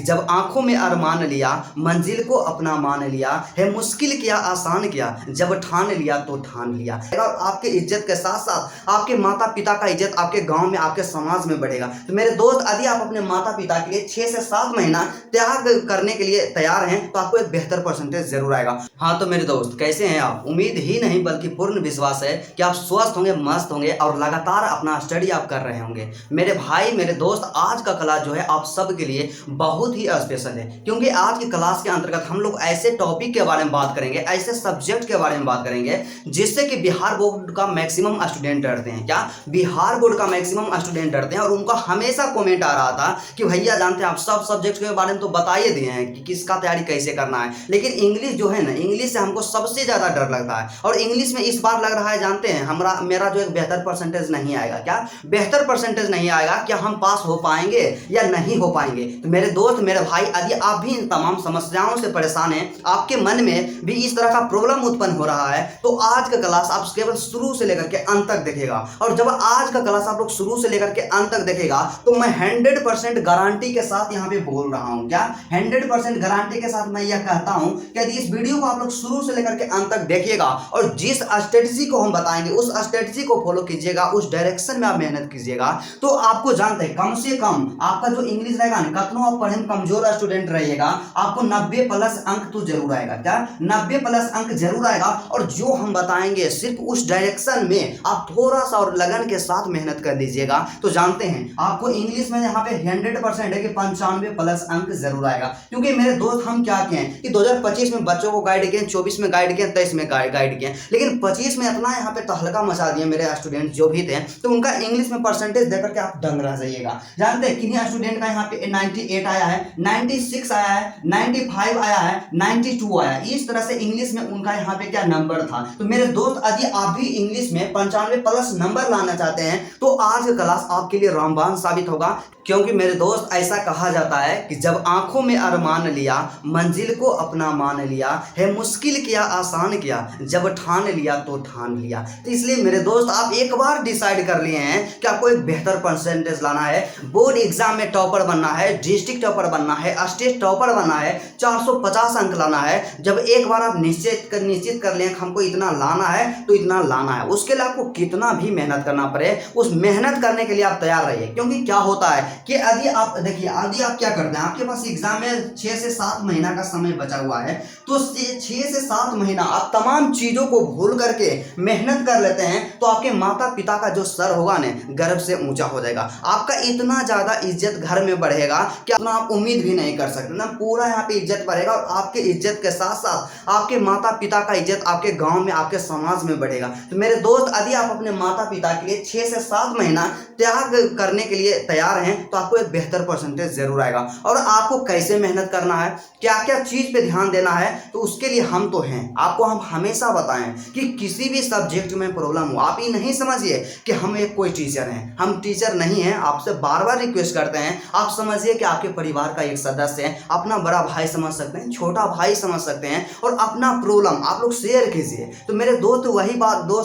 जब आंखों में अरमान लिया, मंजिल को अपना मान लिया, है मुश्किल किया आसान किया, जब ठान लिया तो ठान लिया। और आपके इज्जत के साथ साथ आपके माता पिता का इज्जत आपके गांव में, आपके समाज में बढ़ेगा। तो मेरे दोस्त, यदि आप अपने माता पिता के लिए 6 से 7 महीना त्याग करने के लिए तैयार हैं तो आपको एक बेहतर परसेंटेज जरूर आएगा। हाँ तो मेरे दोस्त, कैसे हैं आप? उम्मीद ही नहीं बल्कि पूर्ण विश्वास है कि आप स्वस्थ होंगे, मस्त होंगे और लगातार अपना स्टडी आप कर रहे होंगे। मेरे भाई, मेरे दोस्त, आज का क्लास जो है आप सब के लिए बहुत ही स्पेशल है, क्योंकि आज की क्लास के अंतर्गत हम लोग ऐसे टॉपिक के बारे में बात करेंगे, ऐसे सब्जेक्ट के बारे में बात करेंगे जिससे कि बिहार बोर्ड का मैक्सिमम स्टूडेंट डरते हैं। क्या बिहार बोर्ड का मैक्सिमम स्टूडेंट डरते हैं और उनका हमेशा कमेंट आ रहा था कि भैया जानते हैं आप सब सब्जेक्ट के बारे में तो बताइए दिए हैं कि किसका तैयारी कैसे करना है, लेकिन इंग्लिश जो है ना, इंग्लिश से हमको सबसे ज्यादा डर लगता है। और इंग्लिश में इस बार लग रहा है, जानते हैं, मेरा जो एक बेहतर परसेंटेज नहीं आएगा। क्या बेहतर परसेंटेज नहीं आएगा? क्या हम पास हो पाएंगे या नहीं हो पाएंगे? तो मेरे दोस्त, मेरे भाई, यदि आप भी इन तमाम समस्याओं से परेशान हैं, आपके मन में भी इस तरह का प्रॉब्लम उत्पन्न हो रहा है, तो आज का क्लास आप केवल शुरू से लेकर के अंत तक देखेगा। और जब आज का क्लास आप लोग शुरू से लेकर के अंत तक देखेगा तो मैं 100% गारंटी के साथ यहाँ पे बोल रहा हूँ। क्या 100% गारंटी के साथ मैं यह कहता हूँ कि यदि इस वीडियो को आप लोग शुरू से लेकर के अंत तक देखिएगा और जिस स्ट्रेटजी को हम बताएंगे उस स्ट्रेटजी को फॉलो कीजिएगा, उस डायरेक्शन में आप मेहनत कीजिएगा, तो आपको जानते हैं कम से कम आपका जो इंग्लिश रहेगा ना, कतनो आप पढ़े कमजोर स्टूडेंट रहिएगा, आपको 90+ अंक तो जरूर आएगा। क्या 90+ अंक जरूर आएगा। और जो हम बताएंगे सिर्फ उस डायरेक्शन में आप थोड़ा सा और लगन के साथ मेहनत कर लीजिएगा, तो जानते हैं आपको इंग्लिश में यहाँ पे 100% है कि 95+ अंक जरूर आएगा। क्योंकि मेरे दोस्त, हम क्या किए कि 2025 में बच्चों को गाइड किए, 24 में गाइड किए, 23 में गाइड किए, लेकिन 25 में इतना यहाँ पे तहलका मचा दिए मेरे स्टूडेंट जो भी थे, तो उनका इंग्लिश में परसेंटेज देकर के आप दंग रह जाइएगा। जानते हैं किन्हीं स्टूडेंट का यहाँ पे 98 आया है, 96 आया है, 95 आया है, 92 आया है। इस तरह से इंग्लिश में उनका यहाँ पे क्या नंबर था। तो मेरे दोस्त, यदि आप भी इंग्लिश में 95+ नंबर लाना चाहते हैं तो आज का क्लास आपके लिए रामबाण साबित होगा। क्योंकि मेरे दोस्त, ऐसा कहा जाता है कि जब आंखों में अरमान लिया, मंजिल को अपना मान लिया, है मुश्किल किया आसान किया, जब ठान लिया तो ठान लिया। तो इसलिए मेरे दोस्त, आप एक बार डिसाइड कर लिए हैं कि आपको एक बेहतर परसेंटेज लाना है, बोर्ड एग्जाम में टॉपर बनना है, डिस्ट्रिक्ट टॉपर बनना है, स्टेट टॉपर बनना है, 450 अंक लाना है। जब एक बार आप निश्चित कर लें हमको इतना लाना है तो इतना लाना है, उसके लिए आपको कितना भी मेहनत करना पड़े, उस मेहनत करने के लिए आप तैयार रहिए। क्योंकि क्या होता है कि यदि आप देखिए, यदि आप क्या करते हैं, आपके पास एग्जाम में 6 से 7 महीना का समय बचा हुआ है, तो 6 से 7 महीना आप तमाम चीजों को भूल करके मेहनत कर लेते हैं, तो आपके माता पिता का जो सर होगा ना, गर्व से ऊंचा हो जाएगा। आपका इतना ज्यादा इज्जत घर में बढ़ेगा कि अपना आप उम्मीद भी नहीं कर सकते ना। पूरा यहाँ पे इज्जत बढ़ेगा और आपके इज्जत के साथ साथ आपके माता पिता का इज्जत आपके गांव में, आपके समाज में बढ़ेगा। तो मेरे दोस्त, यदि आप अपने माता पिता के लिए 6 से 7 महीना त्याग करने के लिए तैयार हैं तो आपको एक बेहतर परसेंटेज जरूर आएगा। और आपको कैसे मेहनत करना है, क्या क्या चीज पे ध्यान देना है, तो उसके लिए हम तो हैं। आपको हम हमेशा बताएं कि किसी भी सब्जेक्ट में प्रॉब्लम हो, आप ये नहीं समझिए कि हम एक कोई टीचर हैं, हम टीचर नहीं हैं। आपसे बार बार रिक्वेस्ट करते हैं, आप समझिए कि आपके परिवार का एक सदस्य है, अपना बड़ा भाई समझ सकते हैं, छोटा भाई समझ सकते हैं, और अपना प्रॉब्लम आप लोग शेयर कीजिए। तो मेरे दोस्त,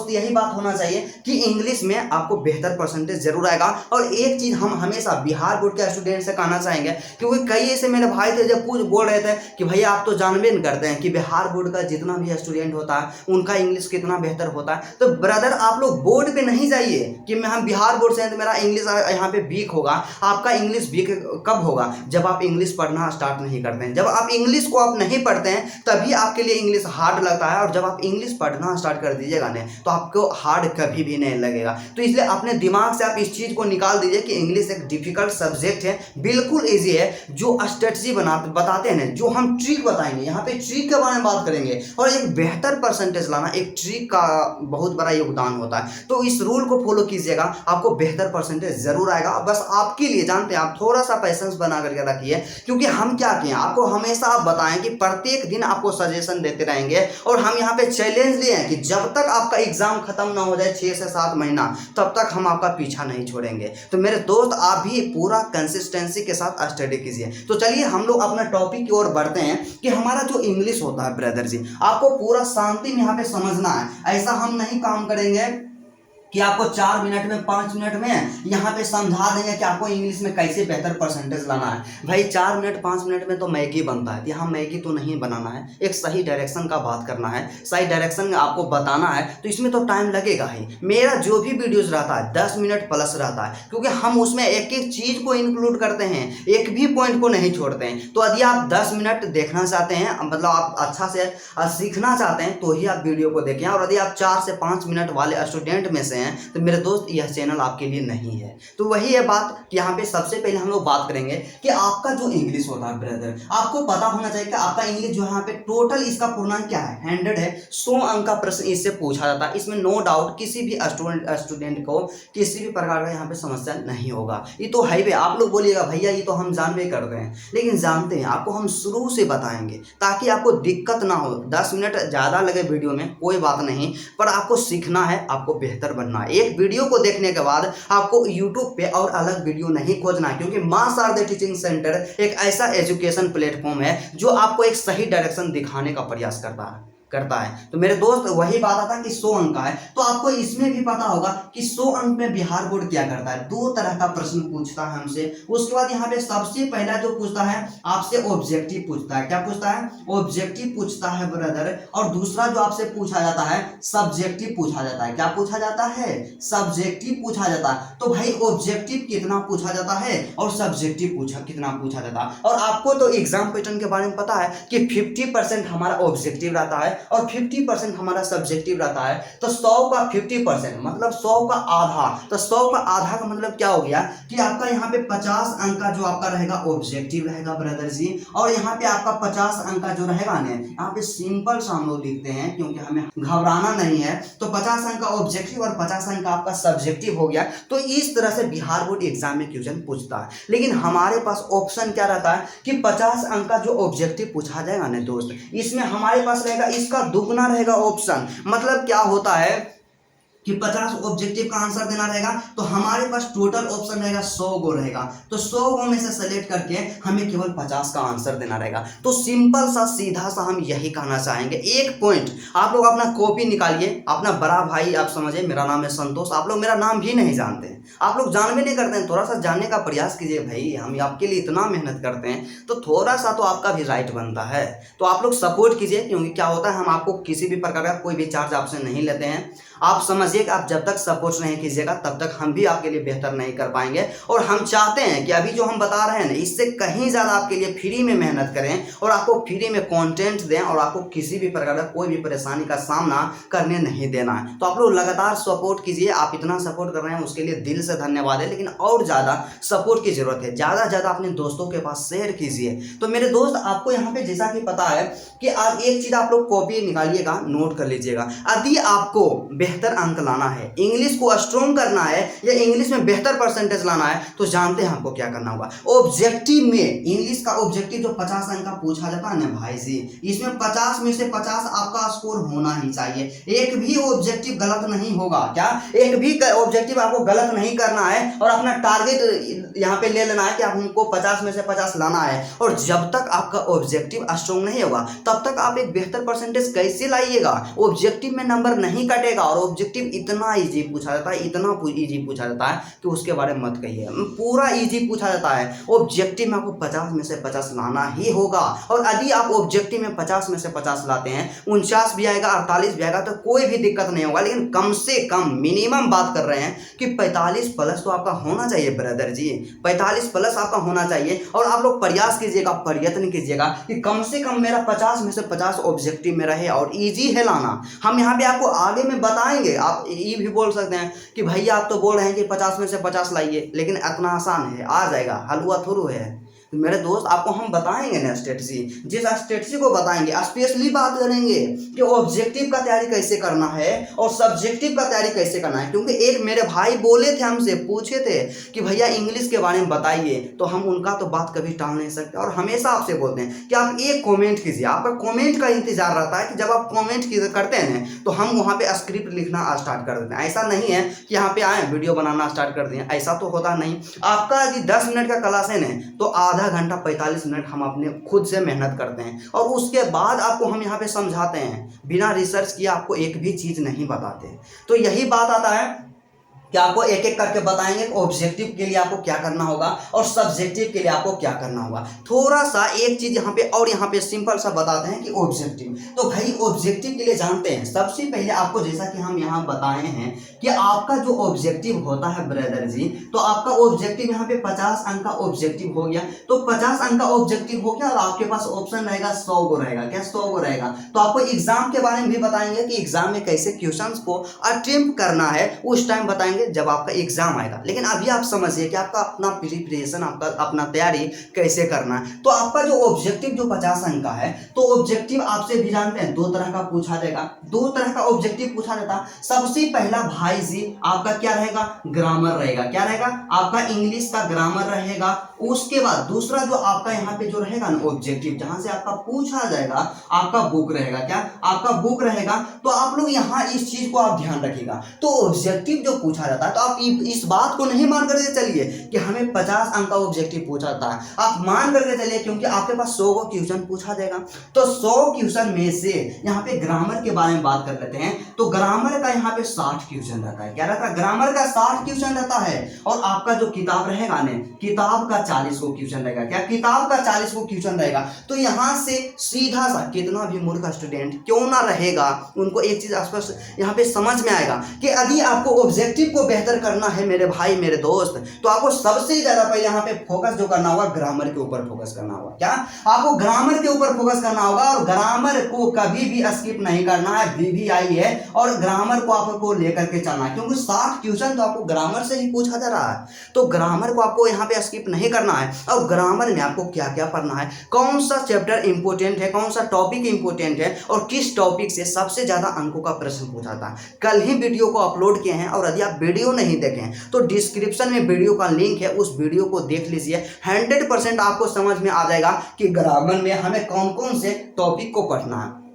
यही बात होना चाहिए कि इंग्लिश में आपको बेहतर परसेंटेज जरूर आएगा। और एक चीज हम हमेशा बिहार बोर्ड के स्टूडेंट से कहना चाहेंगे, क्योंकि कई ऐसे मेरे भाई थे जब बोल रहे थे कि भैया आप तो जानबे नहीं करते हैं कि बिहार बोर्ड का जितना भी स्टूडेंट होता है उनका इंग्लिश कितना बेहतर होता है। तो ब्रदर, आप लोग बोर्ड पे नहीं जाइए कि हम बिहार बोर्ड से हैं तो मेरा इंग्लिश यहाँ पे वीक होगा। आपका इंग्लिश वीक कब होगा? जब आप इंग्लिश पढ़ना स्टार्ट नहीं करते हैं। जब आप इंग्लिश को आप नहीं पढ़ते हैं तभी आपके लिए इंग्लिश हार्ड लगता है, और जब आप इंग्लिश पढ़ना स्टार्ट कर दीजिएगा ना तो आपको हार्ड कभी भी नहीं लगेगा। तो इसलिए अपने दिमाग से आप इस चीज को निकाल दीजिए कि इंग्लिश एक डिफिकल्ट सब्जेक्ट है, बिल्कुल इजी है। जो स्ट्रेटजी बताते हैं, जो हम ट्रिक बताएंगे, यहाँ पे ट्रिक के बारे में बात करेंगे, और एक बेहतर परसेंटेज लाना एक ट्रिक का बहुत बड़ा योगदान होता है। तो इस रूल को फॉलो कीजिएगा, आपको बेहतर परसेंटेज जरूर आएगा। बस आपके लिए, जानते हैं, आप थोड़ा सा पैसेंस बना करके रखिए, क्योंकि हम क्या किए, आपको हमेशा आप बताएं कि प्रत्येक दिन आपको सजेशन देते रहेंगे, और हम यहाँ पे चैलेंज लिए हैं कि जब तक आपका एग्जाम खत्म ना हो जाए 6 से 7 महीना, तब तक हम आपका पीछा नहीं छोड़ेंगे। तो मेरे दोस्त, आप भी पूरा कंसिस्टेंसी के साथ स्टडी कीजिए। तो चलिए हम लोग अपना टॉपिक की ओर बढ़ते हैं कि हमारा जो इंग्लिश होता है ब्रदर जी, आपको पूरा शांति में यहाँ पे समझना है। ऐसा हम नहीं काम करेंगे कि आपको 4 मिनट में 5 मिनट में यहाँ पे समझा देंगे कि आपको इंग्लिश में कैसे बेहतर परसेंटेज लाना है। भाई 4 मिनट 5 मिनट में तो मैगी बनता है, यहाँ मैगी तो नहीं बनाना है, एक सही डायरेक्शन का बात करना है, सही डायरेक्शन आपको बताना है, तो इसमें तो टाइम लगेगा ही। मेरा जो भी वीडियोज़ रहता है 10 मिनट प्लस रहता है, क्योंकि हम उसमें एक एक चीज़ को इंक्लूड करते हैं, एक भी पॉइंट को नहीं छोड़ते हैं। तो यदि आप 10 मिनट देखना चाहते हैं, मतलब आप अच्छा से सीखना चाहते हैं, तो ही आप वीडियो को देखें। और यदि आप 4 से 5 मिनट वाले स्टूडेंट में से हैं तो मेरे दोस्त यह चैनल आपके लिए नहीं है। तो वही है बात कि यहाँ पे सबसे पहले हम लोग बात करेंगे कि आपका जो इंग्लिश होता है ब्रदर, आपको पता होना चाहिए कि आपका इंग्लिश जो है यहाँ पे टोटल इसका पूर्णांक क्या है, 100 है। 100 अंक का प्रश्न इससे पूछा जाता है। इसमें नो डाउट किसी भी स्टूडेंट को किसी भी प्रकार का यहाँ पे समस्या नहीं होगा। ये तो है। आप लोग बोलिएगा भैया ये तो हम जानबे करते हैं, लेकिन जानते हैं, आपको हम शुरू से बताएंगे ताकि आपको दिक्कत ना हो। 10 मिनट ज़्यादा लगे वीडियो में कोई बात नहीं, पर आपको सीखना है, आपको बेहतर बनना है। एक वीडियो को देखने के बाद आपको YouTube पे और अलग वीडियो नहीं खोजना, क्योंकि मां शारदे टीचिंग सेंटर एक ऐसा एजुकेशन प्लेटफॉर्म है जो आपको एक सही डायरेक्शन दिखाने का प्रयास करता है। तो मेरे दोस्त वही बात आता कि 100 अंक का है, तो आपको इसमें भी पता होगा कि 100 अंक में बिहार बोर्ड क्या करता है, 2 तरह का प्रश्न पूछता है हमसे। उसके बाद यहाँ पे सबसे पहला जो पूछता है आपसे ऑब्जेक्टिव पूछता है। क्या पूछता है? ऑब्जेक्टिव पूछता है ब्रदर। और दूसरा जो आपसे पूछा जाता है सब्जेक्टिव पूछा जाता है। क्या पूछा जाता है? सब्जेक्टिव पूछा जाता है। तो भाई ऑब्जेक्टिव कितना पूछा जाता है और सब्जेक्टिव कितना पूछा जाता है। और आपको तो एग्जाम पैटर्न के बारे में पता है कि 50% हमारा ऑब्जेक्टिव रहता है और 50% हमारा सब्जेक्टिव रहता है। तो 100 का 50% मतलब 100 का आधा। तो 100 का आधा का मतलब क्या हो गया कि आपका यहाँ पे 50 अंक का जो आपका रहेगा ऑब्जेक्टिव रहेगा ब्रदर जी। और यहाँ पे आपका 50 अंक का जो रहेगा ना, यहाँ पे सिंपल सा हम लोग लिखते हैं क्योंकि हमें घबराना नहीं है। तो 50 अंक का ऑब्जेक्टिव और 50 अंक का आपका सब्जेक्टिव हो गया। तो इस तरह से बिहार बोर्ड एग्जाम में क्वेश्चन पूछता है। लेकिन हमारे पास ऑप्शन क्या रहता है कि 50 अंक का जो ऑब्जेक्टिव पूछा जाएगा ना दोस्त, इसमें हमारे पास रहेगा इसका दुगना रहेगा ऑप्शन। मतलब क्या होता है कि 50 ऑब्जेक्टिव का आंसर देना रहेगा, तो हमारे पास टोटल ऑप्शन रहेगा 100 गो रहेगा। तो 100 गो में से सेलेक्ट करके हमें केवल 50 का आंसर देना रहेगा। तो सिंपल सा सीधा सा हम यही कहना चाहेंगे। एक पॉइंट आप लोग अपना कॉपी निकालिए, अपना बड़ा भाई आप समझिए, मेरा नाम है संतोष। आप लोग मेरा नाम भी नहीं जानते हैं, आप लोग जान भी नहीं करते हैं। थोड़ा सा जानने का प्रयास कीजिए भाई, हम आपके लिए इतना मेहनत करते हैं, तो थोड़ा सा तो आपका भी राइट बनता है। तो आप लोग सपोर्ट कीजिए, क्योंकि क्या होता है हम आपको किसी भी प्रकार का कोई भी चार्ज आपसे नहीं लेते हैं। आप समझिए कि आप जब तक सपोर्ट नहीं कीजिएगा तब तक हम भी आपके लिए बेहतर नहीं कर पाएंगे। और हम चाहते हैं कि अभी जो हम बता रहे हैं ना, इससे कहीं ज़्यादा आपके लिए फ्री में मेहनत करें और आपको फ्री में कंटेंट दें और आपको किसी भी प्रकार का कोई भी परेशानी का सामना करने नहीं देना है। तो आप लोग लगातार सपोर्ट कीजिए। आप इतना सपोर्ट कर रहे हैं उसके लिए दिल से धन्यवाद है, लेकिन और ज़्यादा सपोर्ट की ज़रूरत है। ज़्यादा से ज़्यादा अपने दोस्तों के पास शेयर कीजिए। तो मेरे दोस्त आपको यहाँ पे जैसा कि पता है कि आज एक चीज़ आप लोग कॉपी निकालिएगा, नोट कर लीजिएगा। यदि आपको बेहतर अंक लाना है, इंग्लिश को स्ट्रॉन्ग करना है या इंग्लिश में बेहतर परसेंटेज लाना है, तो जानते हैं आपको क्या करना होगा। ऑब्जेक्टिव में इंग्लिश का ऑब्जेक्टिव जो 50 अंक का पूछा जाता है ना भाई जी, इसमें 50 में से 50 आपका स्कोर होना ही चाहिए। एक भी ऑब्जेक्टिव गलत नहीं होगा। क्या? एक भी ऑब्जेक्टिव आपको गलत नहीं करना है और अपना टारगेट यहाँ पे ले लेना है कि आपको 50 में से 50 लाना है। और जब तक आपका ऑब्जेक्टिव स्ट्रॉन्ग नहीं होगा तब तक आप एक बेहतर परसेंटेज कैसे लाइएगा? ऑब्जेक्टिव में नंबर नहीं कटेगा। और ऑब्जेक्टिव इतना इजी पूछा जाता है, इतना इजी पूछा जाता है कि उसके बारे में मत कहिए। पूरा इजी पूछा जाता है। ऑब्जेक्टिव में आपको 50 में से 50 लाना ही होगा। और यदि आप ऑब्जेक्टिव में 50 में से 50 लाते हैं, 49 भी आएगा, 48 भी आएगा, तो कोई भी दिक्कत नहीं होगा। लेकिन कम से कम मिनिमम बात कर रहे हैं कि 45 प्लस तो आपका होना चाहिए ब्रदर जी। 45 प्लस आपका होना चाहिए। और आप लोग प्रयास कीजिएगा, प्रयत्न कीजिएगा कि कम से कम मेरा 50 में से 50 ऑब्जेक्टिव में रहे। और इजी है लाना। हम यहाँ पे आपको आगे में बताएंगे। आप ये भी बोल सकते हैं कि भैया आप तो बोल रहे हैं कि 50 में से 50 लाइए, लेकिन इतना आसान है, आ जाएगा, हलवा थोड़ू है। तो मेरे दोस्त आपको हम बताएंगे ना स्ट्रेटजी, जिस स्ट्रेटजी को बताएंगे स्पेशली बात करेंगे कि ऑब्जेक्टिव का तैयारी कैसे करना है और सब्जेक्टिव का तैयारी कैसे करना है। क्योंकि एक मेरे भाई बोले थे, हमसे पूछे थे कि भैया इंग्लिश के बारे में बताइए, तो हम उनका तो बात कभी टाल नहीं सकते। और हमेशा आपसे बोलते हैं कि आप एक कॉमेंट कीजिए। आपका कॉमेंट का इंतजार रहता है कि जब आप कॉमेंट करते हैं तो हम वहाँ पे स्क्रिप्ट लिखना स्टार्ट कर देते हैं। ऐसा नहीं है कि यहाँ पे आए वीडियो बनाना स्टार्ट कर दिए, ऐसा तो होता नहीं। आपका यदि 10 मिनट का क्लास है ना, तो आधा घंटा 45 मिनट हम अपने खुद से मेहनत करते हैं और उसके बाद आपको हम यहाँ पे समझाते हैं। बिना रिसर्च किए आपको एक भी चीज़ नहीं बताते। तो यही बात आता है कि आपको एक एक करके बताएंगे ऑब्जेक्टिव के लिए आपको क्या करना होगा और सब्जेक्टिव के लिए आपको क्या करना होगा। थोड़ा सा एक चीज यहाँ पे और यहाँ पे सिंपल सा बताते हैं कि ऑब्जेक्टिव, तो भाई ऑब्जेक्टिव के लिए जानते हैं सबसे पहले आपको, जैसा कि हम यहाँ बताए हैं कि आपका जो ऑब्जेक्टिव होता है ब्रदर जी, तो आपका ऑब्जेक्टिव यहाँ पे 50 अंक का ऑब्जेक्टिव हो गया, तो 50 अंक का ऑब्जेक्टिव हो गया और आपके पास ऑप्शन रहेगा 100 गो रहेगा, क्या 100 गो रहेगा। तो आपको एग्जाम के बारे में भी बताएंगे कि एग्जाम में कैसे क्वेश्चंस को अटेम्प्ट करना है, उस टाइम बताएंगे जब आपका एग्जाम आएगा। लेकिन अभी आप समझिए कि आपका अपना प्रिपरेशन, आपका अपना तैयारी कैसे करना है। तो आपका जो ऑब्जेक्टिव जो 50 अंक का है, तो ऑब्जेक्टिव आपसे भी जानते हैं 2 तरह का पूछा जाएगा, 2 तरह का ऑब्जेक्टिव पूछा जाता। सबसे पहला भाई जी आपका क्या रहेगा, ग्रामर रहेगा, क्या रहेगा आपका इंग्लिश का ग्रामर रहेगा। उसके बाद दूसरा जो आपका यहाँ पे जो रहेगा ना ऑब्जेक्टिव, जहां से आपका पूछा जाएगा, आपका बुक रहेगा, क्या आपका बुक रहेगा। तो आप लोग यहाँ इस चीज को आप ध्यान रखिएगा। तो ऑब्जेक्टिव जो पूछा जाता है, तो आप इस बात को नहीं मान करके चलिए कि हमें 50 अंक का ऑब्जेक्टिव पूछा जाता है, आप मान करके चलिए क्योंकि आपके पास 100 को क्वेश्चन पूछा जाएगा। तो 100 क्वेश्चन में से यहाँ पे ग्रामर के बारे में बात कर लेते हैं। तो ग्रामर का यहाँ पे 60 क्वेश्चन रहता है, क्या रहता है, ग्रामर का 60 क्वेश्चन रहता है। और आपका जो किताब रहेगा ने, किताब का 40 को क्वेश्चन रहेगा, क्या किताब का 40 को क्वेश्चन रहेगा। तो यहाँ से सीधा सा कितना भी मूर्ख स्टूडेंट क्यों ना रहेगा, उनको एक चीज स्पष्ट यहाँ पे समझ में आएगा कि यदि आपको ऑब्जेक्टिव को बेहतर करना है मेरे भाई मेरे दोस्त, तो आपको सबसे ज्यादा पहले यहाँ पे फोकस जो करना होगा, ग्रामर के ऊपर फोकस करना होगा। क्या आपको ग्रामर के ऊपर फोकस करना होगा और ग्रामर को कभी भी स्किप नहीं करना है, VVI है और ग्रामर को आपको लेकर के चलना है, क्योंकि 60 क्वेश्चन तो आपको ग्रामर से ही पूछा जा रहा है। तो ग्रामर को आपको यहाँ पे स्किप नहीं करना है। और ग्रामर में आपको क्या क्या पढ़ना है, कौन सा चैप्टर इंपोर्टेंट है, कौन सा टॉपिक इंपोर्टेंट है और किस टॉपिक से सबसे ज्यादा अंकों का प्रश्न पूछा था। कल ही वीडियो को अपलोड किए हैं और यदि आप वीडियो नहीं देखें तो डिस्क्रिप्शन में वीडियो का लिंक है, उस वीडियो को देख लीजिए। 100% आपको समझ में आ जाएगा कि ग्रामर में हमें कौन कौन से टॉपिक को पढ़ना है,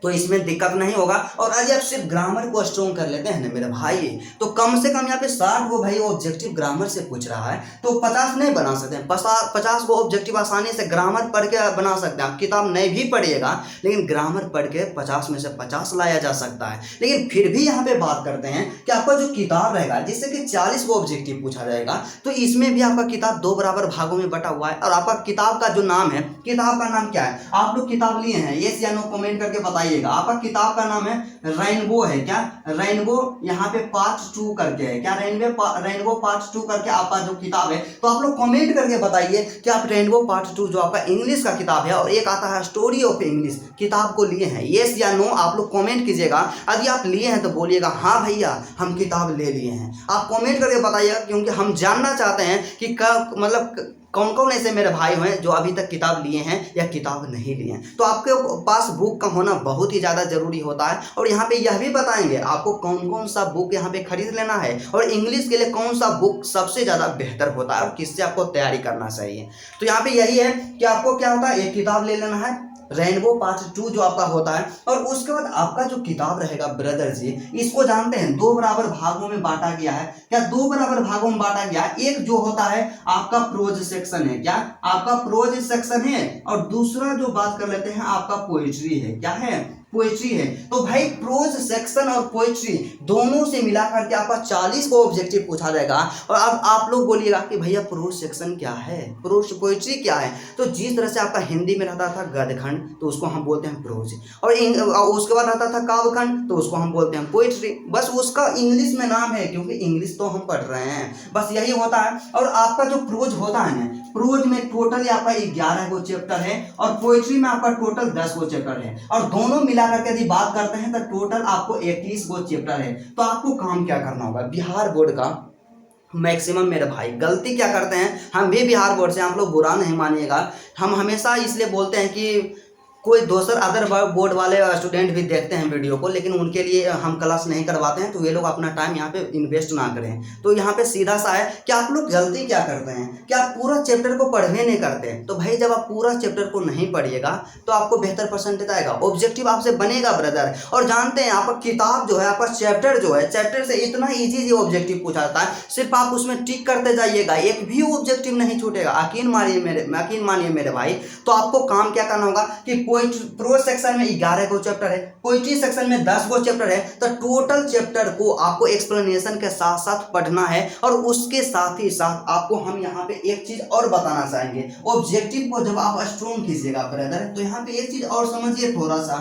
तो इसमें दिक्कत नहीं होगा। और आज आप सिर्फ ग्रामर को स्ट्रॉन्ग कर लेते हैं ना मेरे भाई, तो कम से कम यहाँ पे 60 को भाई ऑब्जेक्टिव ग्रामर से पूछ रहा है, तो 50 नहीं बना सकते हैं। 50 को ऑब्जेक्टिव आसानी से ग्रामर पढ़ के बना सकते हैं। आप किताब नहीं भी पढ़िएगा लेकिन ग्रामर पढ़ के 50 में से 50 लाया जा सकता है। लेकिन फिर भी यहाँ पे बात करते हैं कि आपका जो किताब रहेगा, जिससे कि 40 को ऑब्जेक्टिव पूछा जाएगा, तो इसमें भी आपका किताब 2 बराबर भागों में बटा हुआ है। और आपका किताब का जो नाम है, किताब का नाम क्या है, आप लोग किताब लिए हैं, यस या नो कमेंट करके बताइए। आपका किताब का नाम है रेनबो है, क्या रेनबो यहाँ पे पार्ट 2 करके है, क्या रेनबो पार्ट 2 करके आपका जो किताब है। तो आप लोग कमेंट करके बताइए कि आप रेनबो पार्ट 2 जो आपका इंग्लिश का किताब है और एक आता है स्टोरी ऑफ इंग्लिश किताब को लिए हैं, यस या नो आप लोग कमेंट कीजिएगा। यदि आप लिए हैं तो बोलिएगा हाँ भैया हम किताब ले लिए हैं, आप कमेंट करके बताइएगा, क्योंकि हम जानना चाहते हैं कि मतलब कौन कौन ऐसे मेरे भाई हैं जो अभी तक किताब लिए हैं या किताब नहीं लिए हैं। तो आपके पास बुक का होना बहुत ही ज़्यादा जरूरी होता है। और यहाँ पे यह भी बताएंगे आपको कौन कौन सा बुक यहाँ पे खरीद लेना है और इंग्लिश के लिए कौन सा बुक सबसे ज़्यादा बेहतर होता है और किससे आपको तैयारी करना चाहिए। तो यहाँ पे यही है कि आपको क्या होता है, एक किताब ले लेना है रेनबो पार्ट 2 जो आपका होता है। और उसके बाद आपका जो किताब रहेगा ब्रदर जी, इसको जानते हैं 2 बराबर भागों में बांटा गया है, क्या 2 बराबर भागों में बांटा गया है। एक जो होता है आपका प्रोज सेक्शन है, क्या आपका प्रोज सेक्शन है, और दूसरा जो बात कर लेते हैं आपका पोएट्री है, क्या है पोएट्री है। तो भाई प्रोज सेक्शन और पोएट्री दोनों से मिला करके आपका 40 को ऑब्जेक्टिव पूछा जाएगा। और अब आप लोग बोलिएगा कि भैया प्रोज सेक्शन क्या है, प्रोज पोएट्री क्या है। तो जिस तरह से आपका हिंदी में रहता था गद्यखंड, तो उसको हम बोलते हैं प्रोज, और उसके बाद रहता था काव्यखंड, तो उसको हम बोलते हैं पोएट्री। बस उसका इंग्लिश में नाम है, क्योंकि इंग्लिश तो हम पढ़ रहे हैं, बस यही होता है। और आपका जो प्रोज होता है ना, प्रोज में टोटल आपका 11 गो चैप्टर है और पोएट्री में आपका टोटल 10 गो चैप्टर है, और दोनों मिला करके यदि बात करते हैं तो टोटल आपको 21 गो चैप्टर है। तो आपको काम क्या करना होगा, बिहार बोर्ड का मैक्सिमम मेरे भाई गलती क्या करते हैं, हम भी बिहार बोर्ड से, आप लोग बुरा नहीं मानिएगा, हम हमेशा इसलिए बोलते हैं कि कोई दूसर अदर बोर्ड वाले स्टूडेंट भी देखते हैं वीडियो को, लेकिन उनके लिए हम क्लास नहीं करवाते हैं, तो ये लोग अपना टाइम यहाँ पे इन्वेस्ट ना करें। तो यहाँ पे सीधा सा है कि आप लोग गलती क्या करते हैं कि आप पूरा चैप्टर को पढ़ने नहीं करते। तो भाई जब आप पूरा चैप्टर को नहीं पढ़िएगा तो आपको बेहतर परसेंटेज आएगा, ऑब्जेक्टिव आपसे बनेगा ब्रदर। और जानते हैं आपका किताब जो है, आपका चैप्टर जो है, चैप्टर से इतना ईजी ऑब्जेक्टिव पूछा जाता है, सिर्फ आप उसमें टिक करते जाइएगा, एक भी ऑब्जेक्टिव नहीं छूटेगा, यकीन मानिए मेरे भाई। तो आपको काम क्या करना होगा कि प्रोज सेक्शन में 11 गो चैप्टर है, पोइट्री सेक्शन में 10 गो चैप्टर है। तो टोटल चैप्टर को आपको एक्सप्लेनेशन के साथ साथ पढ़ना है। और उसके साथ ही साथ आपको हम यहाँ पे एक चीज और बताना चाहेंगे, ऑब्जेक्टिव को जब आप स्ट्रॉन्ग कीजिएगा ब्रदर, तो यहाँ पे एक चीज और समझिए थोड़ा सा,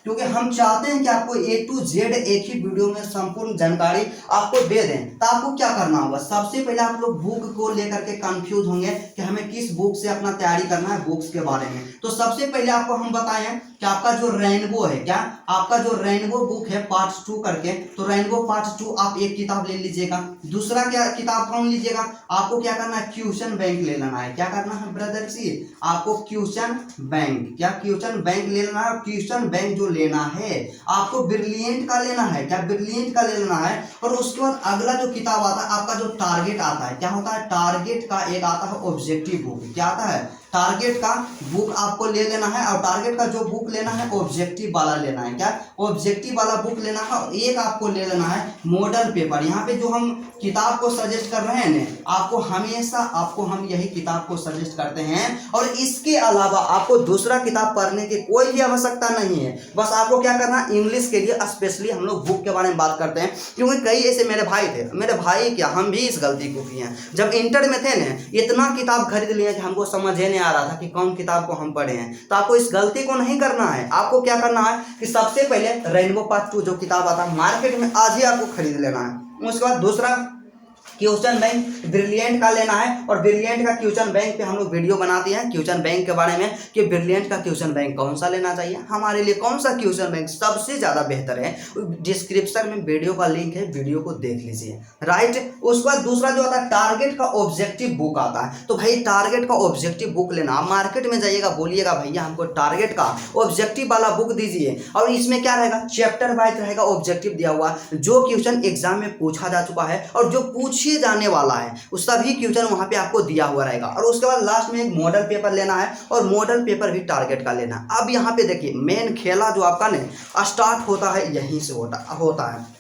क्योंकि हम चाहते हैं कि आपको A to Z एक ही वीडियो में संपूर्ण जानकारी आपको दे दें। तो आपको क्या करना होगा, सबसे पहले आप लोग बुक को लेकर के कंफ्यूज होंगे कि हमें किस बुक से अपना तैयारी करना है बुक्स के बारे में। तो सबसे पहले आपको हम बताएं कि आपका जो रेनबो है, क्या आपका जो रेनबो बुक है पार्ट 2 करके, तो रेनबो पार्ट 2 आप एक किताब ले लीजिएगा। दूसरा क्या किताब कौन लीजिएगा, आपको क्या करना है, क्वेश्चन बैंक ले लेना है। क्या करना है ब्रदर जी, आपको क्वेश्चन बैंक, क्या क्वेश्चन बैंक ले लेना है। और क्वेश्चन बैंक जो लेना है आपको ब्रिलियंट का लेना है, क्या ब्रिलियंट का ले लेना है। और उसके बाद अगला जो किताब आता है आपका जो टारगेट आता है, क्या होता है, टारगेट का एक आता है ऑब्जेक्टिव बुक, क्या आता है, टारगेट का बुक आपको ले लेना है। और टारगेट का जो बुक लेना है ऑब्जेक्टिव वाला लेना है, क्या ऑब्जेक्टिव वाला बुक लेना है। और एक आपको ले लेना है मॉडल पेपर। यहाँ पे जो हम किताब को सजेस्ट कर रहे हैं ना, आपको हमेशा आपको हम यही किताब को सजेस्ट करते हैं। और इसके अलावा आपको दूसरा किताब पढ़ने की कोई भी आवश्यकता नहीं है। बस आपको क्या करना है, इंग्लिश के लिए स्पेशली हम लोग बुक के बारे में बात करते हैं, क्योंकि कई ऐसे मेरे भाई थे, मेरे भाई क्या हम भी इस गलती को किए हैं। जब इंटर में थे ना, इतना किताब खरीद लिए कि हमको समझ ही नहीं आ रहा था कि कौन किताब को हम पढ़े हैं। तो आपको इस गलती को नहीं करना है। आपको क्या करना है कि सबसे पहले रेनबो पार्ट 2 जो किताब आता है मार्केट में आज ही आपको खरीद लेना है। उसके बाद दूसरा क्वेश्चन बैंक ब्रिलियंट का लेना है। और ब्रिलियंट का क्वेश्चन बैंक पे हम लोग वीडियो बनाते हैं क्वेश्चन बैंक के बारे में कि ब्रिलियंट का क्वेश्चन बैंक कौन सा लेना चाहिए, हमारे लिए कौन सा क्वेश्चन बैंक सबसे ज़्यादा बेहतर है। डिस्क्रिप्शन में वीडियो का लिंक है, वीडियो को देख लीजिए, राइट। उसके बाद दूसरा जो आता है टारगेट का ऑब्जेक्टिव बुक आता है। तो भाई टारगेट का ऑब्जेक्टिव बुक लेना, आप मार्केट में जाइएगा बोलिएगा भैया हमको टारगेट का ऑब्जेक्टिव वाला बुक दीजिए। और इसमें क्या रहेगा, चैप्टर वाइज रहेगा ऑब्जेक्टिव दिया हुआ, जो क्वेश्चन एग्जाम में पूछा जा चुका है और जो पूछिए जाने वाला है उस सभी क्वेश्चन वहां पे आपको दिया हुआ रहेगा। और उसके बाद लास्ट में एक मॉडल पेपर लेना है और मॉडल पेपर भी टारगेट का लेना है। अब यहाँ पे देखिए मेन खेला जो आपका ने स्टार्ट होता है यहीं से होता है।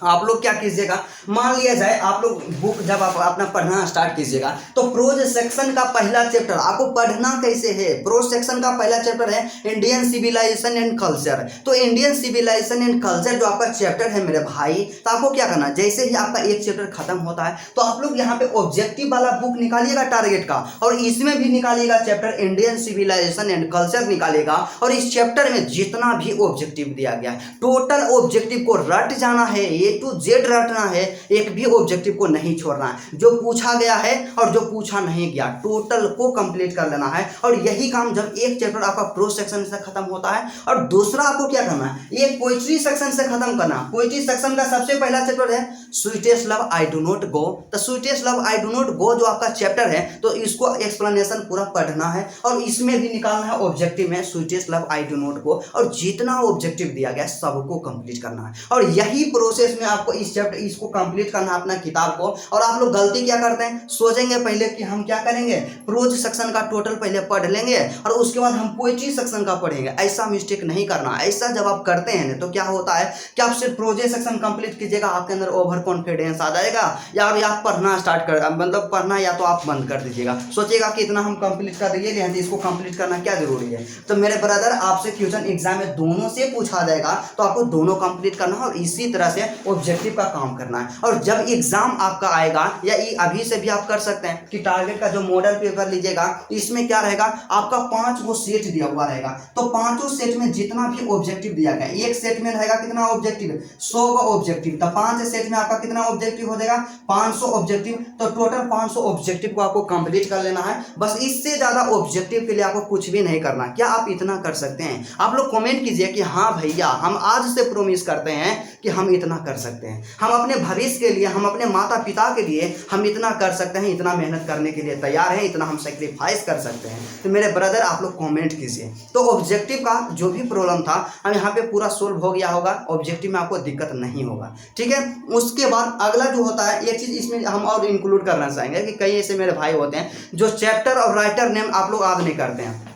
आप लोग क्या कीजिएगा, मान लिया जाए आप लोग बुक जब आप अपना पढ़ना स्टार्ट कीजिएगा तो प्रोज सेक्शन का पहला चैप्टर आपको पढ़ना कैसे है। प्रोज सेक्शन का पहला चैप्टर है इंडियन सिविलाइजेशन एंड कल्चर। तो इंडियन सिविलाइजेशन एंड कल्चर जो आपका चैप्टर है मेरे भाई, तो आपको क्या करना, जैसे ही आपका एक चैप्टर खत्म होता है तो आप लोग यहाँ पे ऑब्जेक्टिव वाला बुक निकालिएगा टारगेट का, और इसमें भी निकालिएगा chapter Indian civilization and culture निकालिएगा। और इस चैप्टर में जितना भी ऑब्जेक्टिव दिया गया है टोटल ऑब्जेक्टिव को रट जाना है, A to Z रटना है, एक भी ऑब्जेक्टिव को नहीं छोड़ना है। जो पूछा गया है और जो पूछा नहीं गया टोटल को कंप्लीट कर लेना है। और यही काम जब एक चैप्टर आपका प्रोज सेक्शन से खत्म होता है और दूसरा आपको क्या करना है, एक पोइट्री सेक्शन से खत्म करना। पोइट्री सेक्शन का सबसे पहला चैप्टर है sweetest love I do not go. तो sweetest love I do not go जो आपका चैप्टर है तो इसको एक्सप्लेनेशन पूरा पढ़ना है और इसमें भी निकालना है ऑब्जेक्टिव में sweetest love I do not गो। और जितना ऑब्जेक्टिव दिया गया सबको कंप्लीट करना है। और यही प्रोसेस में आपको इस चैप्टर इसको कंप्लीट करना है अपना किताब को। और आप लोग गलती क्या करते हैं, सोचेंगे पहले कि हम क्या करेंगे, प्रोज सेक्शन का टोटल पहले पढ़ लेंगे और उसके बाद हम पोइट्री सेक्शन का पढ़ेंगे। ऐसा मिस्टेक नहीं करना। ऐसा जब आप करते हैं तो क्या होता है कि आप सिर्फ प्रोज सेक्शन कंप्लीट कीजिएगा, आपके अंदर ओवर कॉन्फिडेंस आ जाएगा या आप पढ़ना स्टार्ट कर मतलब पढ़ना या तो आप बंद कर दीजिएगा, सोचिएगा कि इतना हम कंप्लीट कर दिए तो इसको कंप्लीट करना क्या जरूरी है। तो मेरे ब्रदर आपसे क्वेश्चन एग्जाम में दोनों से पूछा जाएगा तो आपको दोनों कंप्लीट करना है और इसी तरह से ऑब्जेक्टिव का काम करना है। और जब एग्जाम आपका आएगा या अभी से भी आप कर सकते हैं कि टारगेट का जो मॉडल पेपर लीजिएगा इसमें क्या रहेगा, आपका 5 गो सेट दिया हुआ रहेगा। तो पांचों सेट में जितना भी ऑब्जेक्टिव दिया गया, एक सेट में रहेगा कितना ऑब्जेक्टिव, 100 गो ऑब्जेक्टिव। तो 5 सेट में आपका कितना ऑब्जेक्टिव हो जाएगा, 500 ऑब्जेक्टिव। तो टोटल 500 ऑब्जेक्टिव को आपको कंप्लीट कर लेना है। बस इससे ज्यादा ऑब्जेक्टिव के लिए आपको कुछ भी नहीं करना। क्या आप इतना कर सकते हैं? आप लोग कमेंट कीजिए कि हाँ भैया हम आज से प्रॉमिस करते हैं कि हम इतना कर सकते हैं, हम अपने भविष्य के लिए, हम अपने माता पिता के लिए हम इतना कर सकते हैं, इतना मेहनत करने के लिए तैयार हैं, इतना हम सेक्रीफाइस कर सकते हैं। तो मेरे ब्रदर आप लोग कमेंट कीजिए। तो ऑब्जेक्टिव का जो भी प्रॉब्लम था हम यहाँ पे पूरा सोल्व हो गया होगा, ऑब्जेक्टिव में आपको दिक्कत नहीं होगा, ठीक है। उसके बाद अगला जो होता है एक चीज इसमें हम और इंक्लूड करना चाहेंगे कि कई ऐसे मेरे भाई होते हैं जो चैप्टर और राइटर नेम आप लोग याद नहीं करते हैं।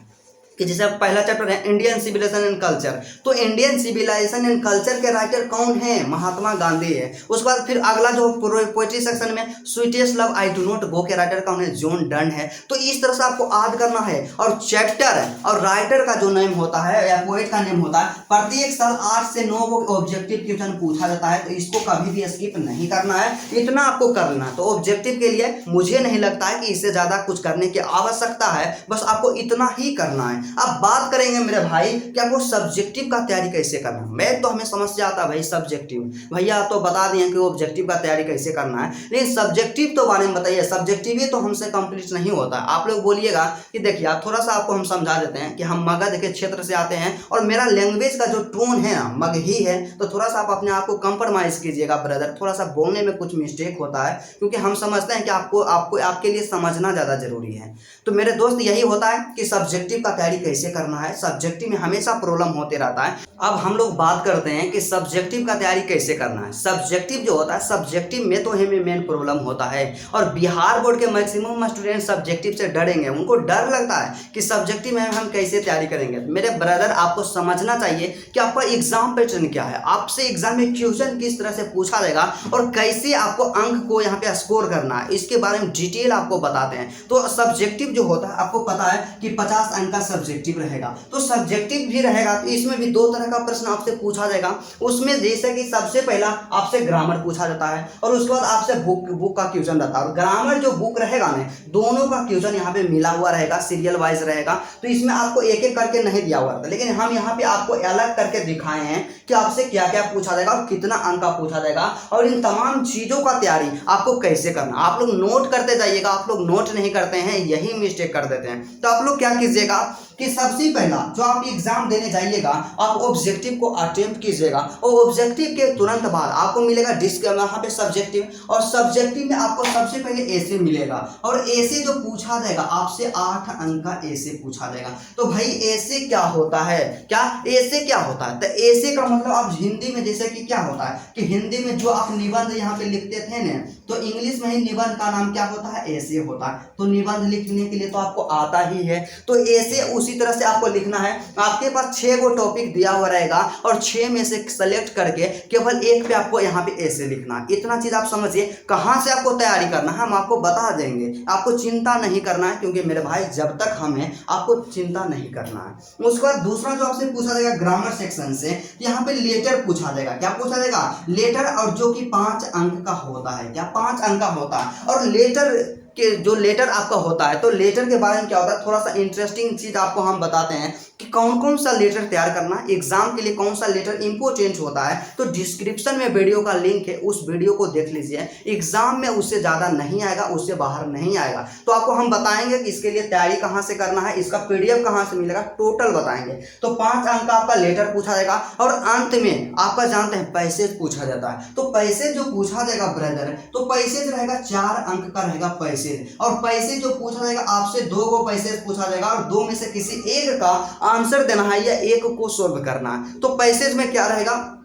कि जैसे पहला चैप्टर है इंडियन सिविलाइजेशन एंड कल्चर, तो इंडियन सिविलाइजेशन एंड कल्चर के राइटर कौन है? महात्मा गांधी है। उसके बाद फिर अगला जो पोएट्री सेक्शन में sweetest love I do not गो के राइटर कौन है? जॉन डन है। तो इस तरह से आपको याद करना है। और चैप्टर और राइटर का जो नेम होता है या पोएट का नेम होता है, प्रत्येक साल 8 से 9 वो ऑब्जेक्टिव क्वेश्चन पूछा जाता है, तो इसको कभी भी स्किप नहीं करना है, इतना आपको कर लेना है। तो ऑब्जेक्टिव के लिए मुझे नहीं लगता है कि इससे ज्यादा कुछ करने की आवश्यकता है, बस आपको इतना ही करना है। अब बात करेंगे मेरे भाई कि आपको सब्जेक्टिव का तैयारी कैसे करना है। मैं तो हमें समस्या आता है भाई सब्जेक्टिव, भैया तो बता दिए कि ऑब्जेक्टिव का तैयारी कैसे करना है, लेकिन सब्जेक्टिव तो बारे में बताइए। सब्जेक्टिव ही तो हमसे कंप्लीट नहीं होता है। आप लोग बोलिएगा कि देखिए आप थोड़ा सा आपको हम समझा देते हैं कि हम मगध के क्षेत्र से आते हैं और मेरा लैंग्वेज का जो टोन है ना मगही है, तो थोड़ा सा आप अपने आप को कंप्रोमाइज कीजिएगा ब्रदर। थोड़ा सा बोलने में कुछ मिस्टेक होता है, क्योंकि हम समझते हैं कि आपको आपको आपके लिए समझना ज़्यादा जरूरी है। तो मेरे दोस्त यही होता है कि सब्जेक्टिव का तैयारी कैसे करना है। सब्जेक्टिव में हमेशा प्रॉब्लम होते रहता है। अब हम लोग बात करते हैं कि सब्जेक्टिव का तैयारी कैसे करना है। सब्जेक्टिव जो होता है, सब्जेक्टिव में तो हमें मेन प्रॉब्लम होता है, और बिहार बोर्ड के मैक्सिमम स्टूडेंट सब्जेक्टिव से डरेंगे। उनको डर लगता है कि सब्जेक्टिव में हम कैसे तैयारी करेंगे। मेरे ब्रदर आपको समझना चाहिए कि आपका एग्जाम पैटर्न क्या है, आपसे एग्जाम में क्वेश्चन किस तरह से पूछा जाएगा और कैसे आपको अंक को यहाँ पे स्कोर करना है, इसके बारे में डिटेल आपको बताते हैं। तो सब्जेक्टिव जो होता है आपको पता है कि 50 अंक का सब्जेक्टिव रहेगा। तो सब्जेक्टिव भी रहेगा तो इसमें भी 2 तरह का प्रश्न आपसे पूछा जाएगा। उसमें जैसे कि सबसे पहला आपसे ग्रामर पूछा जाता है, और उसके बाद आपसे बुक का क्वेश्चन रहता है। और ग्रामर जो बुक रहेगा ना, दोनों का क्वेश्चन यहाँ पे मिला हुआ रहेगा, सीरियल वाइज रहेगा। तो इसमें आपको एक एक करके नहीं दिया हुआ था, लेकिन हम यहाँ पे आपको अलग करके दिखाए हैं कि आपसे क्या क्या पूछा जाएगा और कितना अंक का पूछा जाएगा, और इन तमाम चीजों का तैयारी आपको कैसे करना। आप लोग नोट करते जाइएगा, आप लोग नोट नहीं करते हैं, यही मिस्टेक कर देते हैं। तो आप लोग क्या कीजिएगा कि सबसे पहला जो आप एग्जाम देने जाइएगा, आप ऑब्जेक्टिव को अटेम्प्ट कीजिएगा, और ऑब्जेक्टिव के तुरंत बाद आपको मिलेगा यहाँ पे सब्जेक्टिव, और सब्जेक्टिव में आपको सबसे पहले ऐसे मिलेगा, और ऐसे जो पूछा जाएगा आपसे 8 अंक का ऐसे पूछा जाएगा। तो भाई ऐसे क्या होता है, क्या ऐसे क्या होता है? तो ऐसे का मतलब आप हिंदी में जैसे कि क्या होता है कि हिंदी में जो आप निबंध यहाँ पे लिखते थे ना, तो इंग्लिश में ही निबंध का नाम क्या होता है? ऐसे होता है। तो निबंध लिखने के लिए तो आपको आता ही है, तो ऐसे उसी तरह से आपको लिखना है। आपके पास 6 गो टॉपिक दिया हुआ रहेगा, और 6 में से सेलेक्ट करके केवल एक पे आपको यहाँ पे ऐसे लिखना है। इतना चीज आप समझिए। कहाँ से आपको तैयारी करना है हम आपको बता देंगे, आपको चिंता नहीं करना है, क्योंकि मेरे भाई जब तक हम हैं आपको चिंता नहीं करना है। उसके बाद दूसरा जो आपसे पूछा जाएगा ग्रामर सेक्शन से, यहाँ पे लेटर पूछा जाएगा। क्या पूछा जाएगा? लेटर, और जो कि 5 अंक का होता है। क्या 5 अंक का होता है? और लेटर कि जो लेटर आपका होता है, तो लेटर के बारे में क्या होता है, थोड़ा सा इंटरेस्टिंग चीज आपको हम बताते हैं कि कौन कौन सा लेटर तैयार करना है एग्जाम के लिए, कौन सा लेटर इंपोर्टेंट होता है। तो डिस्क्रिप्शन में वीडियो का लिंक है, उस वीडियो को देख लीजिए। एग्जाम में उससे ज़्यादा नहीं आएगा, उससे बाहर नहीं आएगा। तो आपको हम बताएंगे कि इसके लिए तैयारी कहाँ से करना है, इसका PDF कहाँ से मिलेगा, टोटल बताएंगे। तो 5 अंक का आपका लेटर पूछा जाएगा, और अंत में आपका जानते हैं पैसेज पूछा जाता है। तो पैसेज जो पूछा जाएगा ब्रदर, तो पैसेज रहेगा 4 अंक का रहेगा पैसेज। और पैसेज जो पूछा जाएगा आपसे 2 गो पैसेज पूछा जाएगा, और 2 में से किसी एक का आंसर देना है या एक को सोल्व करना है। तो पैसेज में क्या रहेगा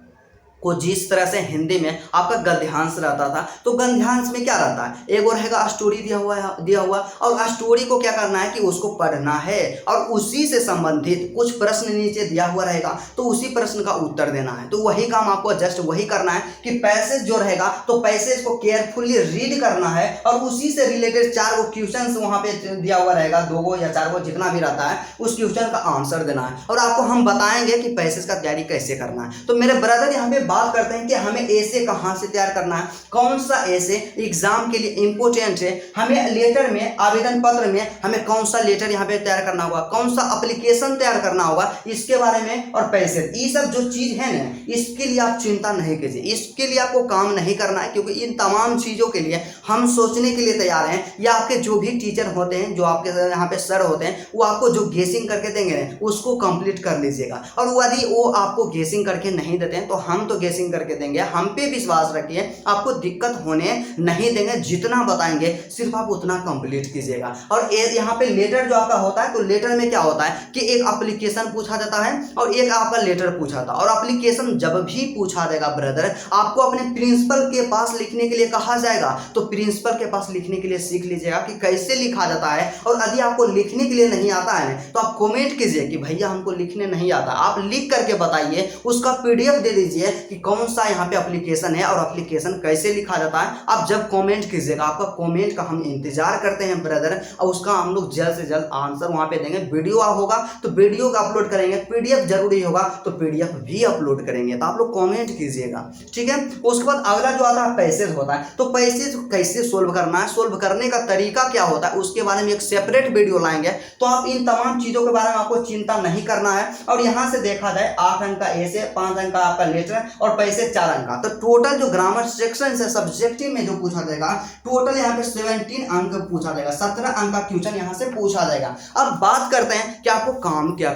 को जिस तरह से हिंदी में आपका गद्यांश रहता था, तो गद्यांश में क्या रहता है, एक और रहेगा स्टोरी दिया हुआ, और स्टोरी को क्या करना है कि उसको पढ़ना है, और उसी से संबंधित कुछ प्रश्न नीचे दिया हुआ रहेगा, तो उसी प्रश्न का उत्तर देना है। तो वही काम आपको जस्ट वही करना है कि पैसेज जो रहेगा, तो पैसेज को केयरफुली रीड करना है, और उसी से रिलेटेड 4 गो क्वेश्चन वहां पे दिया हुआ रहेगा, 2 गो या 4 गो जितना भी रहता है, उस क्वेश्चन का आंसर देना है। और आपको हम बताएंगे कि पैसेज का तैयारी कैसे करना है। तो मेरे ब्रदर यहाँ पे बात करते हैं कि हमें ऐसे कहां से तैयार करना है, कौन सा ऐसे एग्जाम के लिए इंपोर्टेंट है, हमें लेटर में, आवेदन पत्र में हमें कौन सा लेटर यहाँ पे तैयार करना होगा, कौन सा एप्लीकेशन तैयार करना होगा, इसके बारे में, और पैसे, ये सब जो चीज है ना, इसके लिए आप चिंता नहीं कीजिए, इसके लिए आपको काम नहीं करना है, क्योंकि इन तमाम चीजों के लिए हम सोचने के लिए तैयार हैं। या आपके जो भी टीचर होते हैं, जो आपके यहाँ पे सर होते हैं, वो आपको जो गेसिंग करके देंगे उसको कंप्लीट कर लीजिएगा। और यदि वो आपको गेसिंग करके नहीं देते हैं, तो हम तो गेसिंग करके देंगे, हम पे विश्वास रखिए, आपको दिक्कत होने नहीं देंगे। जितना बताएंगे सिर्फ आप उतना कंप्लीट कीजिएगा। और यहाँ पे लेटर जो आपका होता है, तो लेटर में क्या होता है कि एक एप्लीकेशन पूछा जाता है और एक आपका लेटर पूछा था। और एप्लीकेशन जब भी पूछा जाएगा ब्रदर, आपको अपने प्रिंसिपल के पास लिखने के लिए कहा जाएगा, तो प्रिंसिपल के पास लिखने के लिए सीख लीजिएगा कि कैसे लिखा जाता है। और यदि आपको लिखने के लिए नहीं आता है तो आप कमेंट कीजिए कि भैया हमको लिखने नहीं आता, आप लिख करके बताइए, उसका पीडीएफ दे दीजिए कि कौन सा यहाँ पे एप्लीकेशन है और एप्लीकेशन कैसे लिखा जाता है। आप जब कमेंट कीजिएगा, आपका कमेंट का हम इंतजार करते हैं ब्रदर, और उसका हम लोग जल्द से जल्द आंसर वहाँ पे देंगे। वीडियो होगा तो वीडियो का अपलोड करेंगे, पीडीएफ जरूरी होगा तो पीडीएफ भी अपलोड करेंगे। तो आप लोग कमेंट कीजिएगा, ठीक है। उसके बाद अगला जो आता है पैसेज होता है, तो पैसेज कैसे सोल्व करना है, सोल्व करने का तरीका क्या होता है, उसके बारे में एक सेपरेट वीडियो लाएंगे। तो आप इन तमाम चीजों के बारे में आपको चिंता नहीं करना है। और यहाँ से देखा जाए 8 अंक का ऐसे, 5 अंक का आपका लेटर और पैसे 4 अंक का। तो टोटल जो ग्रामर सेक्शन से सब्जेक्टिव में जो पूछा जाएगा, टोटल यहाँ पे 17 अंक पूछा जाएगा, 17 अंक का क्वेश्चन यहाँ से पूछा जाएगा। अब बात करते हैं कि आपको काम क्या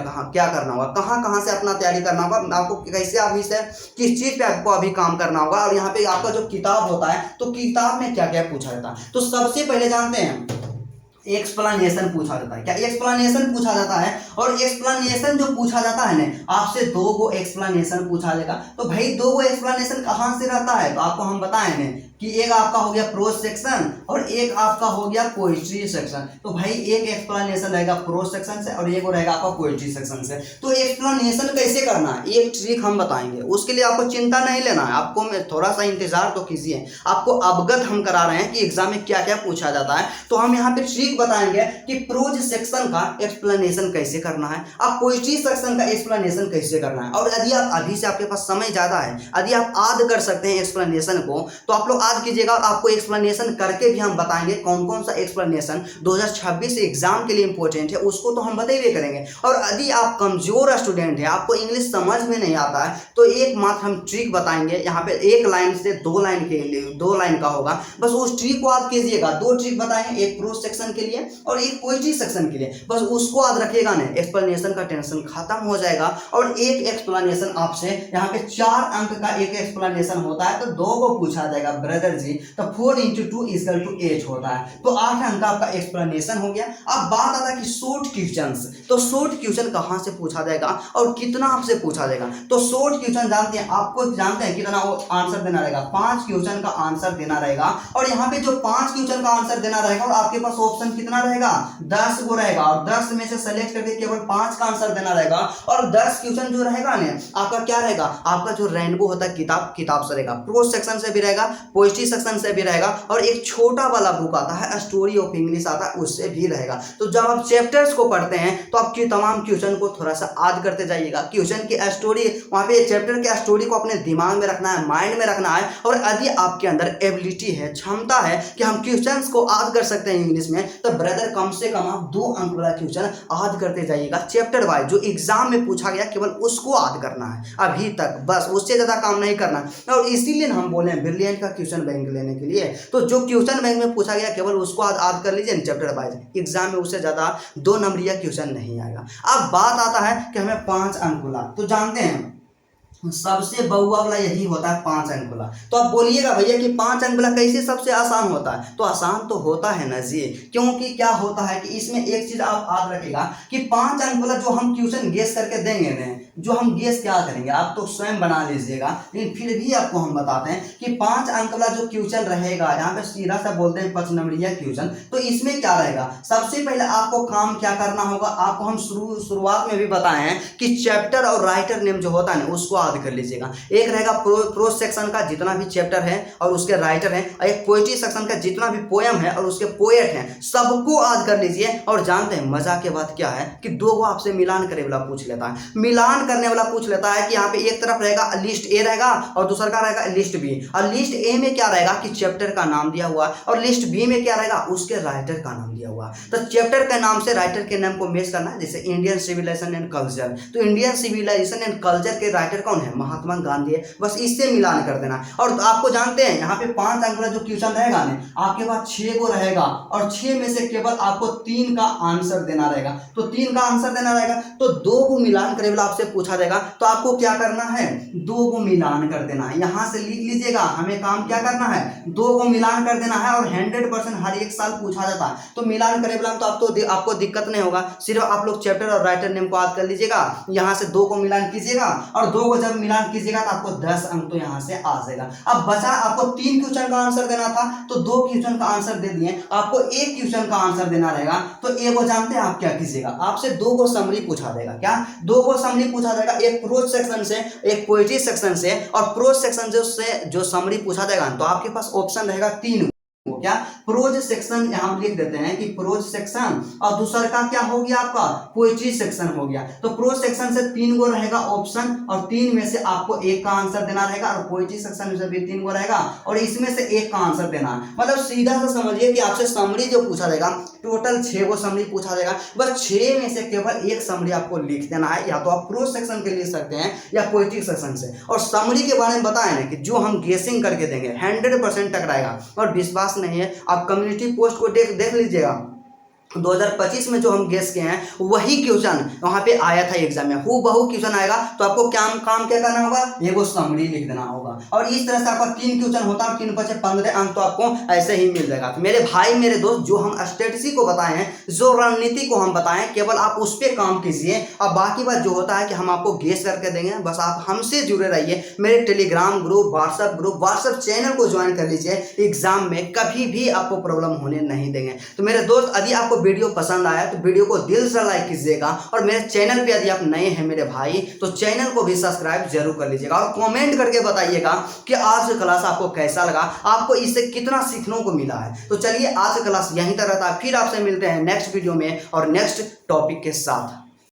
करना होगा, कहाँ से अपना तैयारी करना होगा, आपको कैसे अभी से किस चीज पे आपको अभी काम करना होगा। और यहाँ पे आपका जो किताब होता है, तो किताब में क्या क्या पूछा जाता है। तो सबसे पहले जानते हैं एक्सप्लेनेशन पूछा जाता है। क्या एक्सप्लेनेशन पूछा जाता है। और एक्सप्लेनेशन जो पूछा जाता है ना, आपसे 2 गो एक्सप्लेनेशन पूछा जाएगा। तो भाई 2 गो एक्सप्लेनेशन कहाँ से रहता है, तो आपको हम बताएं ना कि एक आपका हो गया प्रोज सेक्शन और एक आपका हो गया पोइट्री सेक्शन। तो भाई एक एक्सप्लेनेशन रहेगा प्रोज सेक्शन से और एक रहेगा आपका पोइट्री सेक्शन से। तो एक्सप्लेनेशन कैसे करना है, एक ट्रिक हम बताएंगे, उसके लिए आपको चिंता नहीं लेना है, आपको थोड़ा सा इंतजार तो कीजिए। आपको अवगत हम करा रहे हैं कि एग्जाम में क्या क्या पूछा जाता है। तो हम यहाँ पे ट्रिक बताएंगे कि प्रोज सेक्शन का एक्सप्लेनेशन कैसे करना है, आप पोइट्री सेक्शन का एक्सप्लेनेशन कैसे करना है। और यदि आप अभी से आपके पास समय ज्यादा है, यदि आप याद कर सकते हैं एक्सप्लेनेशन को, तो आप लोग याद कीजिएगा। और आपको एक्सप्लेनेशन करके भी हम बताएंगे कौन कौन सा एक्सप्लेनेशन 2026 एग्जाम के लिए इंपॉर्टेंट है, उसको तो हम बताइए करेंगे। और यदि आप कमजोर स्टूडेंट है, आपको इंग्लिश समझ में नहीं आता है, तो एक मात्र हम ट्रिक बताएंगे। यहाँ पे 1 लाइन से 2 लाइन के लिए 2 लाइन का होगा, बस उस ट्रिक को याद कीजिएगा। 2 ट्रिक बताएंगे, एक प्रोज सेक्शन के लिए और एक पोइट्री सेक्शन के लिए, बस उसको याद रखिएगा ना, एक्सप्लेनेशन का टेंशन खत्म हो जाएगा। और एक एक्सप्लेनेशन आपसे यहाँ पे 4 अंक का एक एक्सप्लेनेशन होता है, तो 2 को पूछा जाएगा ब्रदर जी। तो 4 × 2 = 8 होता है, तो 8 अंक का आपका एक्सप्लेनेशन हो गया। अब बात आता है कि शॉर्ट क्वेश्चंस, तो शॉर्ट क्वेश्चन कहां से पूछा जाएगा और कितना आपसे पूछा जाएगा। तो शॉर्ट क्वेश्चन जानते हैं, आपको जानते हैं कितना आंसर देना रहेगा, 5 क्वेश्चन का आंसर देना रहेगा। और यहाँ पे जो 5 क्वेश्चन का आंसर देना रहेगा, और आपके पास ऑप्शन कितना रहेगा, 10 गो रहेगा, और 10 में से सेलेक्ट करके केवल 5 का आंसर देना रहेगा। और 10 क्वेश्चन जो रहेगा ना, आपका क्या रहेगा, आपका जो रेनबो होता है किताब से रहेगा, प्रोज सेक्शन से भी रहेगा, पोएट्री सेक्शन से भी रहेगा, और एक छोटा वाला बुक आता है स्टोरी ऑफ इंग्लिश आता है, उससे भी रहेगा। तो जब आप चैप्टर्स को पढ़ते हैं, तो आपके तमाम क्वेश्चन को थोड़ा सा याद करते जाइएगा। क्वेश्चन की स्टोरी, वहाँ पे चैप्टर के स्टोरी को अपने दिमाग में रखना है, माइंड में रखना है। और यदि आपके अंदर एबिलिटी है, क्षमता है कि हम क्वेश्चंस को याद कर सकते हैं इंग्लिश में, तो ब्रदर कम से कम आप 2 अंक वाला क्वेश्चन याद करते जाइएगा। चैप्टर वाइज जो एग्जाम में पूछा गया, केवल उसको याद करना है अभी तक, बस उससे ज्यादा काम नहीं करना। और इसीलिए हम बोले ब्रिलियंट का क्वेश्चन बैंक लेने के लिए, तो जो क्वेश्चन बैंक में पूछा गया केवल उसको याद कर लीजिए चैप्टर वाइज, एग्जाम में उससे ज्यादा 2 नंबरिया क्वेश्चन नहीं आएगा। अब बात आता है कि हमें 5 अंक वाला, तो जानते हैं सबसे बहुआ वाला यही होता है 5 अंक वाला। तो आप बोलिएगा भैया कि 5 अंक वाला कैसे सबसे आसान होता है, तो आसान तो होता है ना जी, क्योंकि क्या होता है कि इसमें एक चीज आप याद रखिएगा कि 5 अंक वाला जो हम क्वेश्चन गेस करके देंगे ना, जो हम गेस क्या करेंगे आप तो स्वयं बना लीजिएगा, लेकिन फिर भी आपको हम बताते हैं कि 5 अंक वाला जो क्वेश्चन रहेगा, यहाँ पे सीधा सा बोलते हैं 5 नंबरिया क्वेश्चन। तो इसमें क्या रहेगा, सबसे पहले आपको काम क्या करना होगा, आपको हम शुरुआत में भी बताए हैं कि चैप्टर और राइटर नेम जो होता है ना, उसको याद कर लीजिएगा। एक रहेगा प्रोज सेक्शन का जितना भी चैप्टर है और उसके राइटर हैं, और एक पोएट्री सेक्शन का जितना भी पोएम है और उसके पोएट हैं, सबको याद कर लीजिए। और जानते हैं मजा के बात क्या है कि 2 गो आपसे मिलान करे वाला पूछ लेता है, मिलान करने वाला पूछ लेता है कि यहाँ पे एक तरफ रहेगा लिस्ट ए रहेगा और दूसरा का रहेगा लिस्ट बी। और लिस्ट ए में क्या रहेगा कि चैप्टर का नाम दिया हुआ, और लिस्ट बी में क्या रहेगा उसके राइटर का नाम दिया हुआ। तो चैप्टर के नाम से राइटर के नाम को मैच करना है, जैसे इंडियन सिविलाइजेशन एंड कल्चर, तो इंडियन सिविलाइजेशन एंड कल्चर के राइटर कौन है? महात्मा गांधी है। बस इससे मिलान कर देना। और आपको जानते हैं यहाँ पे 5 अंक वाला जो क्वेश्चन रहेगा ना, आपके पास 6 को रहेगा और 6 में से केवल आपको 3 का आंसर देना रहेगा। तो 3 का आंसर देना रहेगा तो 2 को मिलान करे वाला आपसे पूछा जाएगा, तो आपको क्या करना है? 2 को मिलान कर देना है। यहाँ से लिख लीजिएगा, हमें काम क्या करना है? 2 को मिलान कर देना है। और 100% हर एक साल पूछा जाता है, तो मिलान करे वाला तो आपको दिक्कत नहीं होगा। सिर्फ आप लोग चैप्टर और राइटर नेम को याद कर लीजिएगा, यहाँ से 2 को मिलान कीजिएगा और 2 को जब मिलान कीजिएगा तो आपको 10 अंक तो यहाँ से आ जाएगा। अब बचा आपको 3 क्वेश्चन का आंसर देना था, तो 2 क्वेश्चन का आंसर दे दिए, आपको 1 क्वेश्चन का आंसर देना रहेगा। तो ए को जानते हैं आप क्या कीजिएगा? आपसे 2 को समरी पूछा जाएगा। क्या? 2 को समरी पूछा जाएगा, एक प्रोज सेक्शन से, एक पोएट्री सेक्शन से। और प्रोज सेक्शन से जो समरी पूछा जाएगा तो आपके पास ऑप्शन रहेगा 3। क्या? प्रोज सेक्शन यहाँ लिख देते हैं कि प्रोज सेक्शन, और दूसरा का क्या हो गया आपका? पोएट्री सेक्शन हो गया। तो प्रोज सेक्शन से 3 गो रहेगा ऑप्शन, और 3 में से आपको 1 का आंसर देना रहेगा। और पोएट्री सेक्शन से भी 3 गो रहेगा और इसमें से 1 का आंसर देना। मतलब सीधा सा समझिए कि आपसे समरी जो पूछा जाएगा, टोटल 6 गो समरी पूछा जाएगा, बस 6 में से केवल 1 समरी आपको लिख देना है। या तो आप प्रोज सेक्शन के लिख सकते हैं या पोएट्री सेक्शन से। और समरी के बारे में बताएं ना कि जो हम गेसिंग करके देंगे 100% टकराएगा। और विश्वास नहीं है, आप कम्युनिटी पोस्ट को देख लीजिएगा, 2025 में जो हम गेस किए हैं वही क्वेश्चन वहाँ पे आया था एग्जाम में, हूबहू क्वेश्चन आएगा। तो आपको काम क्या करना होगा? एगो समरी लिख देना होगा। और इस तरह से आपका 3 क्वेश्चन होता है, 3 बचे 15 अंक तो आपको ऐसे ही मिल जाएगा। तो मेरे भाई मेरे दोस्त, जो हम स्ट्रेटजी को बताए हैं, जो रणनीति को हम बताएं, केवल आप उस पर काम कीजिए। और बाकी बात जो होता है कि हम आपको गेस करके देंगे, बस आप हमसे जुड़े रहिए। मेरे टेलीग्राम ग्रुप, व्हाट्सएप चैनल को ज्वाइन कर लीजिए। एग्जाम में कभी भी आपको प्रॉब्लम होने नहीं देंगे। तो मेरे दोस्त, यदि आपको वीडियो पसंद आया तो वीडियो को दिल से लाइक कीजिएगा। और मेरे चैनल पे यदि आप नए हैं मेरे भाई, तो चैनल को भी सब्सक्राइब जरूर कर लीजिएगा। और कमेंट करके बताइएगा कि आज का क्लास आपको कैसा लगा, आपको इससे कितना सीखने को मिला है। तो चलिए, आज का क्लास यहीं तक रहता है। फिर आपसे मिलते हैं नेक्स्ट वीडियो में और नेक्स्ट टॉपिक के साथ।